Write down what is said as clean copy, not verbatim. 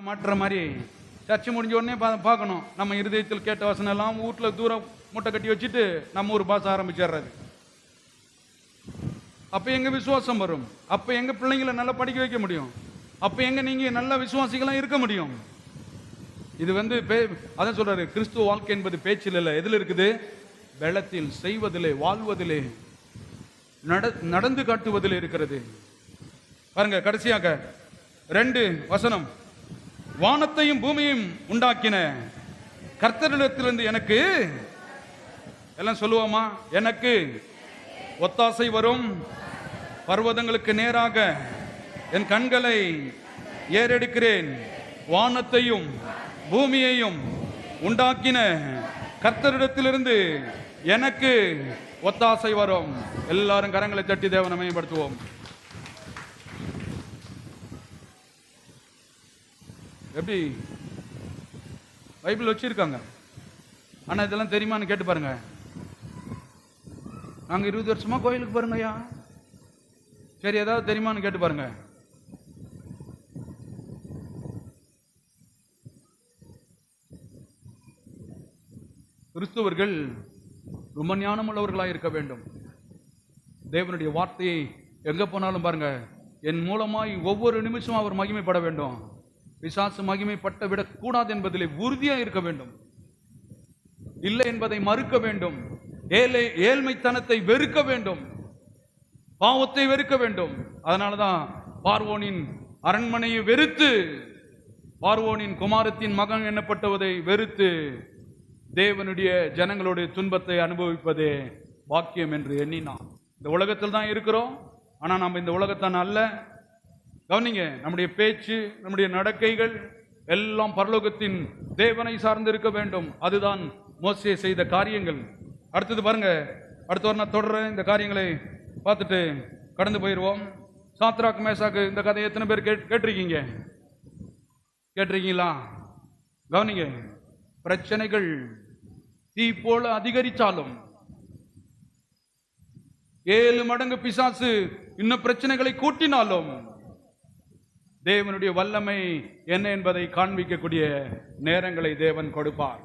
மாற்ற மாதிரி சர்ச்சை முடிஞ்ச உடனே பார்க்கணும். நம்ம இருதயத்தில் கேட்ட வசனம் எல்லாம் வீட்டில் தூரம் மூட்டை கட்டி வச்சுட்டு நம்ம ஒரு பாச ஆரம்பிச்சிடுறது. அப்போ எங்க விசுவாசம் வரும்? அப்போ எங்க பிள்ளைங்களை நல்லா படிக்க வைக்க முடியும்? அப்போ எங்க நீங்க நல்ல விசுவாசிகளா இருக்க முடியும்? இது அதான் சொல்றாரு, கிறிஸ்துவ வாழ்க்கை என்பது பேச்சில் இல்லை. எதில் இருக்குது? வெள்ளத்தில், செய்வதிலே, வாழ்வதிலே, நடந்து காட்டுவதில் இருக்கிறது. பாருங்க, கடைசியாக 2 வசனம். வானத்தையும் பூமியையும் உண்டாக்கின கர்த்தரிடத்திலிருந்து எனக்கு, எல்லாம் சொல்லுவோமா, எனக்கு ஒத்தாசை வரும். பர்வதங்களுக்கு நேராக என் கண்களை ஏறெடுக்கிறேன். வானத்தையும் பூமியையும் உண்டாக்கின கர்த்தரிடத்திலிருந்து எனக்கு ஒத்தாசை வரும். எல்லாரும் கரங்களை தட்டி தேவனை மேம்படுத்துவோம். எப்படி பைபிள் வச்சிருக்காங்க, ஆனா இதெல்லாம் தெரியுமான்னு கேட்டு பாருங்க. நாங்க 20 வருஷமா கோயிலுக்கு பாருங்க ஐயா, சரி ஏதாவது தெரியுமான்னு கேட்டு பாருங்க. கிறிஸ்துவர்கள் ரொம்ப ஞானம் உள்ளவர்களாக இருக்க வேண்டும். தேவனுடைய வார்த்தையை எங்க போனாலும் பாருங்க, என் மூலமாய் ஒவ்வொரு நிமிஷமும் அவர் மகிமைப்பட வேண்டும். பிசாசு மகிமைப்பட்ட விடக்கூடாது என்பதிலே உறுதியா இருக்க வேண்டும். இல்லை என்பதை மறுக்க வேண்டும். ஏழ்மைத்தனத்தை வெறுக்க வேண்டும். பாவத்தை வெறுக்க வேண்டும். அதனாலதான் பார்வோனின் அரண்மனையை வெறுத்து, பார்வோனின் குமாரத்தின் மகன் எண்ணப்பட்டவதை வெறுத்து, தேவனுடைய ஜனங்களுடைய துன்பத்தை அனுபவிப்பதே பாக்கியம் என்று எண்ணினான். இந்த உலகத்தில் தான் இருக்கிறோம், ஆனா நம்ம இந்த உலகத்தான் அல்ல. கவனிங்க, நம்முடைய பேச்சு, நம்முடைய நடக்கைகள் எல்லாம் பரலோகத்தின் தேவனை சார்ந்து இருக்க வேண்டும். அதுதான் மோசே செய்த காரியங்கள். அடுத்தது பாருங்க, அடுத்த வாரம் நான் தொடர்றேன். இந்த காரியங்களை பார்த்துட்டு கடந்து போயிடுவோம். சாத்ராக் மேசாக்கு இந்த கதையை எத்தனை பேர் கேட்டிருக்கீங்களா? கவனிங்க, பிரச்சனைகள் தீ போல அதிகரித்தாலும், 7 மடங்கு பிசாசு இன்னும் பிரச்சனைகளை கூட்டினாலும், தேவனுடைய வல்லமை என்ன என்பதை காண்பிக்கக்கூடிய நேரங்களை தேவன் கொடுப்பார்.